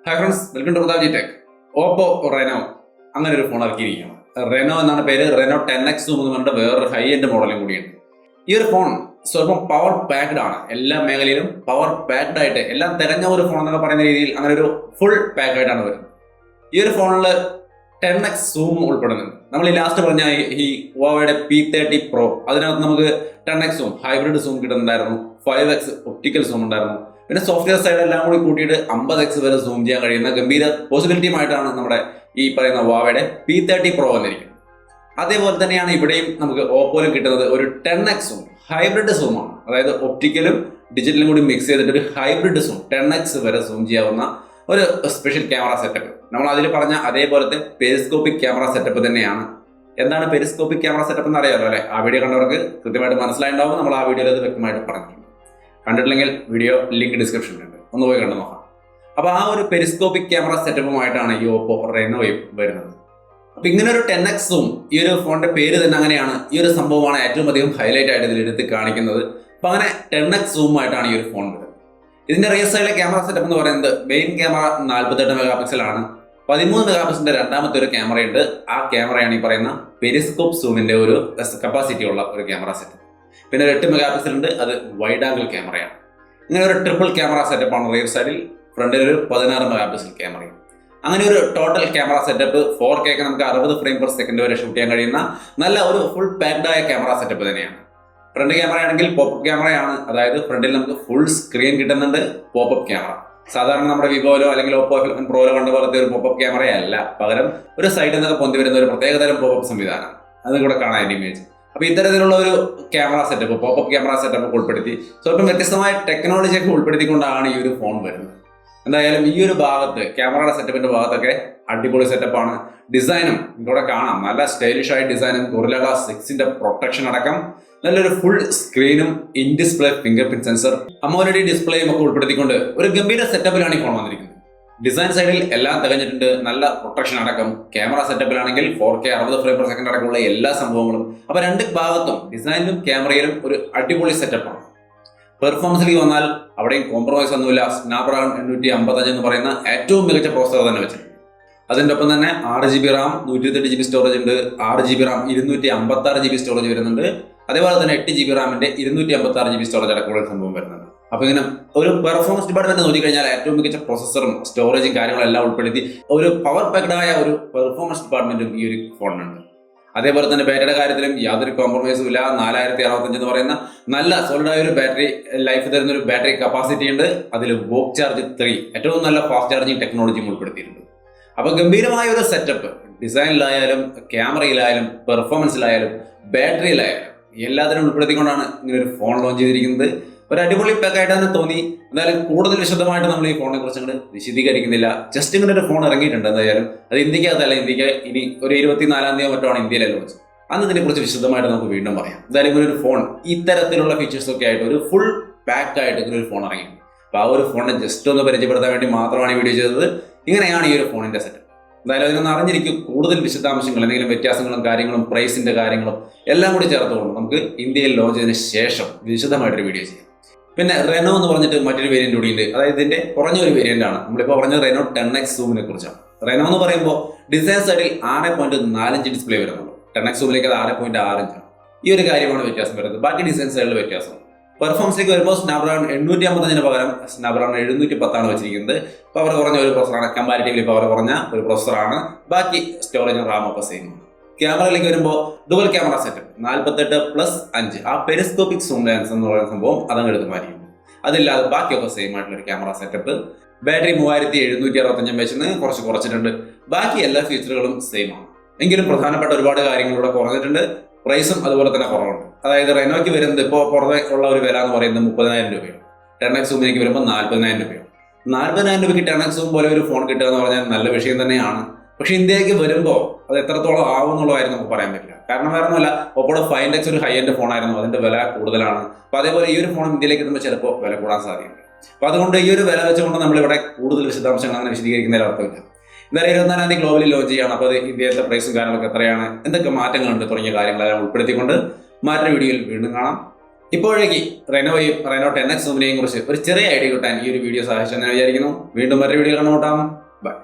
Hi friends, welcome to Pratap ji tech. Oppo Reno അങ്ങനെ ഒരു phone ഇറക്കിയിരിക്കുകയാണ്. Renault എന്നാണ് പേര്. റെനോ 10X Zoom എന്ന് പറഞ്ഞിട്ട് വേറൊരു ഹൈ എൻഡ് മോഡലും കൂടിയുണ്ട്. ഈ ഒരു ഫോൺ സ്വല്പം പവർ പാക്ഡ് ആണ്. എല്ലാ മേഖലയിലും പവർ പാക്ഡ് ആയിട്ട് എല്ലാം തികഞ്ഞ ഒരു ഫോൺ എന്നൊക്കെ പറയുന്ന രീതിയിൽ അങ്ങനെ ഒരു ഫുൾ പാക്ക് ആയിട്ടാണ് വരുന്നത്. ഈ ഒരു ഫോണിൽ 10X Zoom ഉൾപ്പെടുന്നുണ്ട്. നമ്മൾ ഈ ലാസ്റ്റ് പറഞ്ഞ ഈ ഹുവാവയുടെ P30 Pro അതിനകത്ത് നമുക്ക് 10X Zoom ഹൈബ്രിഡ് സൂം കിട്ടുന്നുണ്ടായിരുന്നു, 5X ഒപ്റ്റിക്കൽ സൂം ഉണ്ടായിരുന്നു. പിന്നെ സോഫ്റ്റ്വെയർ സൈഡ് എല്ലാം കൂടി കൂട്ടിയിട്ട് 50X വരെ സൂം ചെയ്യാൻ കഴിയുന്ന ഗംഭീര പോസിബിലിറ്റിയുമായിട്ടാണ് നമ്മുടെ ഈ പറയുന്ന ഹുവാവയുടെ P30 Pro വന്നിരിക്കുന്നത്. അതേപോലെ തന്നെയാണ് ഇവിടെയും നമുക്ക് ഓപ്പോയിലും കിട്ടുന്നത് ഒരു 10X സൂം ഹൈബ്രിഡ് സൂമാണ്. അതായത് ഒപ്റ്റിക്കലും ഡിജിറ്റലും കൂടി മിക്സ് ചെയ്തിട്ട് ഒരു ഹൈബ്രിഡ് സൂം 10X വരെ സൂം ചെയ്യാവുന്ന ഒരു സ്പെഷ്യൽ ക്യാമറ സെറ്റപ്പ്. നമ്മൾ അതിൽ പറഞ്ഞ അതേപോലത്തെ പെരിസ്കോപ്പിക് ക്യാമറ സെറ്റപ്പ് തന്നെയാണ്. എന്താണ് പെരിസ്കോപ്പിക് ക്യാമറ സെറ്റപ്പ് എന്ന് അറിയാമല്ലോ അല്ലെ? ആ വീഡിയോ കണ്ടവർക്ക് കൃത്യമായിട്ട് മനസ്സിലായിട്ടുണ്ടാവും. നമ്മൾ ആ വീഡിയോയിൽ അത് വ്യക്തമായിട്ട് പറഞ്ഞിട്ടുണ്ട്. കണ്ടിട്ടില്ലെങ്കിൽ വീഡിയോ ലിങ്ക് ഡിസ്ക്രിപ്ഷനിലുണ്ട്, ഒന്ന് പോയി കണ്ടു നോക്കാം. അപ്പോൾ ആ ഒരു പെരിസ്കോപ്പിക് ക്യാമറ സെറ്റപ്പുമായിട്ടാണ് ഈ ഓപ്പോ റെനോ വരുന്നത്. അപ്പോൾ ഇങ്ങനെ ഒരു 10X സൂം, ഈ ഒരു ഫോണിന്റെ പേര് തന്നെ അങ്ങനെയാണ്. ഈ ഒരു സംഭവമാണ് ഏറ്റവും അധികം ഹൈലൈറ്റ് ആയിട്ട് ഇതിൽ എടുത്ത് കാണിക്കുന്നത്. അപ്പോൾ അങ്ങനെ 10X സൂമായിട്ടാണ് ഈ ഒരു ഫോൺ വരുന്നത്. ഇതിന്റെ റിയർ സൈഡിലെ ക്യാമറ സെറ്റപ്പ് എന്ന് പറയുന്നത് മെയിൻ ക്യാമറ 48 മെഗാ പിക്സലാണ്. 13 മെഗാ പിക്സലിന്റെ രണ്ടാമത്തെ ഒരു ക്യാമറയുണ്ട്. ആ ക്യാമറയാണ് ഈ പറയുന്ന പെരിസ്കോപ്പ് സൂമിന്റെ ഒരു കപ്പാസിറ്റി ഉള്ള ഒരു ക്യാമറ സെറ്റപ്പ്. പിന്നെ ഒരു 8 മെഗാ പിക്സൽ ഉണ്ട്, അത് വൈഡ് ആംഗിൾ ക്യാമറയാണ്. ഇങ്ങനെ ഒരു ട്രിപ്പിൾ ക്യാമറ സെറ്റപ്പാണ് റിയർ സൈഡിൽ. ഫ്രണ്ടിൽ ഒരു 16 മെഗാ പിക്സൽ ക്യാമറയും. അങ്ങനെ ഒരു ടോട്ടൽ ക്യാമറ സെറ്റപ്പ് 4K ഒക്കെ നമുക്ക് 60 ഫ്രെയിം പെർ സെക്കൻഡ് വരെ ഷൂട്ട് ചെയ്യാൻ കഴിയുന്ന നല്ല ഒരു ഫുൾ പാക്ഡ് ആയ ക്യാമറ സെറ്റപ്പ് തന്നെയാണ്. ഫ്രണ്ട് ക്യാമറ ആണെങ്കിൽ പോപ്പപ്പ് ക്യാമറയാണ്. അതായത് ഫ്രണ്ടിൽ നമുക്ക് ഫുൾ സ്ക്രീൻ കിട്ടുന്നുണ്ട്. പോപ്പപ്പ് ക്യാമറ സാധാരണ നമ്മുടെ വിവോയിലോ അല്ലെങ്കിൽ ഓപ്പോ F11 പ്രോയിലോ കണ്ട പോലത്തെ ഒരു പോപ്പപ്പ് ക്യാമറയല്ല. പകരം ഒരു സൈഡിൽ നിന്നൊക്കെ പൊന്തി വരുന്ന ഒരു പ്രത്യേകതരം പോപ്പപ്പ് സംവിധാനം. അത് കൂടെ കാണാൻ അതിന്റെ ഇമേജ്. അപ്പോൾ ഇത്തരത്തിലുള്ള ഒരു camera setup, popup camera setup ഉൾപ്പെടുത്തി സ്വല്പം വ്യത്യസ്തമായ ടെക്നോളജിയൊക്കെ ഉൾപ്പെടുത്തിക്കൊണ്ടാണ് ഈ ഒരു ഫോൺ വരുന്നത്. എന്തായാലും ഈ ഒരു ഭാഗത്ത് ക്യാമറയുടെ സെറ്റപ്പിന്റെ ഭാഗത്തൊക്കെ അടിപൊളി സെറ്റപ്പാണ്. ഡിസൈനും ഇവിടെ കാണാം, നല്ല സ്റ്റൈലിഷ് ആയ ഡിസൈനും ഗൊറില്ല ഗ്ലാസ് 6ന്റെ പ്രൊട്ടക്ഷൻ അടക്കം നല്ലൊരു ഫുൾ സ്ക്രീനും in display fingerprint sensor AMOLED ഡിസ്പ്ലേയും ഒക്കെ ഉൾപ്പെടുത്തിക്കൊണ്ട് ഒരു ഗംഭീര സെറ്റപ്പിലാണ് ഈ ഫോൺ വന്നിരിക്കുന്നത്. ഡിസൈൻ സൈഡിൽ എല്ലാം തികഞ്ഞിട്ടുണ്ട്. നല്ല പ്രൊട്ടക്ഷൻ അടക്കം. ക്യാമറ സെറ്റപ്പിലാണെങ്കിൽ 4K 60 ഫ്രെയിം പെർ സെക്കൻഡ് അടക്കമുള്ള എല്ലാ സംഭവങ്ങളും. അപ്പൊ രണ്ട് ഭാഗത്തും ഡിസൈനിലും ക്യാമറയിലും ഒരു അടിപൊളി സെറ്റപ്പാണ്. പെർഫോമൻസിലേക്ക് വന്നാൽ അവിടെയും കോംപ്രമൈസ് ഒന്നുമില്ല. സ്നാപ്ഡ്രാഗൺ 855 എന്ന് പറയുന്ന ഏറ്റവും മികച്ച പ്രോസസർ തന്നെ വെച്ചിട്ടുണ്ട്. അതിൻ്റെ ഒപ്പം തന്നെ 6GB റാം 128GB സ്റ്റോറേജ് ഉണ്ട്. 6GB റാം 256GB സ്റ്റോറേജ് വരുന്നുണ്ട്. അതേപോലെ തന്നെ 8GB റാമിന്റെ 256GB സ്റ്റോറേജ് അടക്കമുള്ള സംഭവം വരുന്നുണ്ട്. അപ്പൊ ഇങ്ങനെ ഒരു പെർഫോമൻസ് ഡിപ്പാർട്ട്മെന്റ് നോക്കിക്കഴിഞ്ഞാൽ ഏറ്റവും മികച്ച പ്രോസസറും സ്റ്റോറേജും കാര്യങ്ങളെല്ലാം ഉൾപ്പെടുത്തി ഒരു പവർ പാക്ഡായ ഒരു പെർഫോമൻസ് ഡിപ്പാർട്ട്മെന്റും ഈ ഒരു ഫോണിനുണ്ട്. അതേപോലെ തന്നെ ബാറ്ററിയുടെ കാര്യത്തിലും യാതൊരു കോംപ്രമൈസും ഇല്ല. 4065 എന്ന് പറയുന്ന നല്ല സോളിഡായ ഒരു ബാറ്ററി ലൈഫ് തരുന്ന ഒരു ബാറ്ററി കപ്പാസിറ്റി ഉണ്ട്. അതിൽ വോക്ക് ചാർജ് 3 ഏറ്റവും നല്ല ഫാസ്റ്റ് ചാർജിങ് ടെക്നോളജിയും ഉൾപ്പെടുത്തിയിട്ടുണ്ട്. അപ്പൊ ഗംഭീരമായ ഒരു സെറ്റപ്പ് ഡിസൈനിലായാലും ക്യാമറയിലായാലും പെർഫോമൻസിലായാലും ബാറ്ററിയിലായാലും എല്ലാത്തിനും ഉൾപ്പെടുത്തിക്കൊണ്ടാണ് ഇങ്ങനെ ഒരു ഫോൺ ലോഞ്ച് ചെയ്തിരിക്കുന്നത്. ഒരു അടിപൊളി പാക്കായിട്ട് തന്നെ തോന്നി. എന്തായാലും കൂടുതൽ വിശദമായിട്ട് നമ്മൾ ഈ ഫോണിനെ കുറിച്ച് അങ്ങോട്ട് വിശദീകരിക്കുന്നില്ല. ജസ്റ്റ് ഇങ്ങനെ ഒരു ഫോൺ ഇറങ്ങിയിട്ടുണ്ട്. എന്തായാലും അത് ഇന്ത്യക്കകത്തല്ല, ഇന്ത്യക്ക് ഇനി ഒരു 24-ാം തീയതി മറ്റാണ് ഇന്ത്യയിലെ ലോഞ്ച്. അന്ന് ഇതിനെക്കുറിച്ച് വിശദമായിട്ട് നമുക്ക് വീണ്ടും പറയാം. എന്തായാലും ഇങ്ങനെ ഒരു ഫോൺ ഇത്തരത്തിലുള്ള ഫീച്ചേഴ്സ് ഒക്കെ ആയിട്ട് ഒരു ഫുൾ പാക്ക് ആയിട്ട് ഇങ്ങനെ ഒരു ഫോൺ ഇറങ്ങിയിട്ടുണ്ട്. അപ്പോൾ ആ ഒരു ഫോണിനെ ജസ്റ്റ് ഒന്ന് പരിചയപ്പെടുത്താൻ വേണ്ടി മാത്രമാണ് ഈ വീഡിയോ ചെയ്തത്. ഇങ്ങനെയാണ് ഈ ഒരു ഫോണിന്റെ സെറ്റപ്പ്. എന്തായാലും അതിനൊന്ന് അറിഞ്ഞിരിക്കും. കൂടുതൽ വിശദാംശങ്ങൾ, എന്തെങ്കിലും വ്യത്യാസങ്ങളും കാര്യങ്ങളും പ്രൈസിന്റെ കാര്യങ്ങളും എല്ലാം കൂടി ചേർത്തുകൊണ്ട് നമുക്ക് ഇന്ത്യയിൽ ലോഞ്ച് ചെയ്തതിന് ശേഷം വിശദമായിട്ടൊരു വീഡിയോ ചെയ്യാം. പിന്നെ റെനോ എന്ന് പറഞ്ഞിട്ട് മറ്റൊരു വേരിയന്റ് കൂടി ഉണ്ട്. അതായത് ഇതിന്റെ കുറഞ്ഞൊരു വേരിയന്റ് ആണ്. നമ്മളിപ്പോൾ പറഞ്ഞത് റെനോ 10X സൂമിനെ കുറിച്ചാണ്. റെനോ എന്ന് പറയുമ്പോൾ ഡിസൈൻ സൈഡിൽ 6.45 ഡിസ്പ്ലേ വരുന്നുള്ളൂ. 10X സൂമിലേക്ക് അത് 6.65 ആണ്. ഈ ഒരു കാര്യമാണ് വ്യത്യാസം വരുന്നത്. ബാക്കി ഡിസൈൻ സൈഡിൽ വ്യത്യാസം. പെർഫോമൻസിലേക്ക് വരുമ്പോൾ സ്നാപ്ഡ്രാഗൺ 855 പകരം സ്നാപ്ഡ്രാഗൺ 710 വെച്ചിരിക്കുന്നത്. പവർ കുറഞ്ഞ ഒരു പ്രൊസറാണ്. കമ്പാരിറ്റീവ്ലി പവർ കുറഞ്ഞ ഒരു പ്രൊസറാണ്. ബാക്കി സ്റ്റോറേജും റാം ഒക്കെ സെയിം ആണ്. ക്യാമറയിലേക്ക് വരുമ്പോൾ ഡുവൽ ക്യാമറ സെറ്റപ്പ് 48+5 ആ പെരിസ്കോപ്പിക് സൂം ലെൻസ് എന്ന് പറയുന്ന സംഭവം അതങ്ങ് എടുത്ത് മാറ്റിയിട്ടുണ്ട്. അതില്ലാതെ ബാക്കിയൊക്കെ സെയിം ആയിട്ടുള്ള ഒരു ക്യാമറ സെറ്റപ്പ്. ബാറ്ററി 3765 വെച്ച് കുറച്ച് കുറച്ചിട്ടുണ്ട്. ബാക്കി എല്ലാ ഫീച്ചറുകളും സെയിം ആണ്. എങ്കിലും പ്രധാനപ്പെട്ട ഒരുപാട് കാര്യങ്ങളിലൂടെ കുറഞ്ഞിട്ടുണ്ട്. പ്രൈസും അതുപോലെ തന്നെ കുറവുണ്ട്. അതായത് റെനോയ്ക്ക് വരുന്നത് ഇപ്പോൾ പുറമെ ഉള്ള ഒരു വില എന്ന് പറയുന്നത് 30,000 രൂപയാണ്. 10X സൂമിലേക്ക് വരുമ്പോൾ 40,000 രൂപയാണ്. 40,000 രൂപയ്ക്ക് 10X സൂം പോലെ ഒരു ഫോൺ കിട്ടുക എന്ന് പറഞ്ഞാൽ നല്ല വിഷയം തന്നെയാണ്. പക്ഷെ ഇന്ത്യക്ക് വരുമ്പോൾ അത് എത്രത്തോളം ആവും എന്നുള്ള കാര്യം നമുക്ക് പറയാൻ പറ്റില്ല. കാരണം വേറെ ഒന്നുമല്ല, ഒപ്പോടെ 5X ഒരു ഹൈ എൻഡ് ഫോണായിരുന്നു. അതിന്റെ വില കൂടുതലാണ്. അപ്പൊ അതേപോലെ ഈ ഒരു ഫോൺ ഇന്ത്യയിലേക്ക് എത്തുമ്പോൾ ചിലപ്പോൾ വില കൂടാൻ സാധ്യതയുണ്ട്. അപ്പൊ അതുകൊണ്ട് ഈ ഒരു വില വെച്ചുകൊണ്ട് നമ്മളിവിടെ കൂടുതൽ വിശദാംശങ്ങൾ അങ്ങനെ വിശദീകരിക്കുന്നതിൽ അർത്ഥമില്ല. എന്തായാലും 24-ാം തീയതി ഗ്ലോബലി ലോഞ്ച് ചെയ്യാണ്. അപ്പോൾ അത് ഇന്ത്യയിലെ പ്രൈസും കാര്യങ്ങളൊക്കെ എത്രയാണ്, എന്തൊക്കെ മാറ്റങ്ങളുണ്ട് തുടങ്ങിയ കാര്യങ്ങളെല്ലാം ഉൾപ്പെടുത്തിക്കൊണ്ട് മറ്റൊരു വീഡിയോയിൽ വീണ്ടും കാണാം. ഇപ്പോഴേക്ക് റെനോയും റെനോ 10X സൂമിനെയും കുറിച്ച് ഒരു ചെറിയ ഐഡിയ കിട്ടാൻ ഈ ഒരു വീഡിയോ സഹായിച്ചെന്ന് വിചാരിക്കുന്നു. വീണ്ടും മറ്റൊരു വീഡിയോ കണ്ടുമുട്ടാം. ബൈ.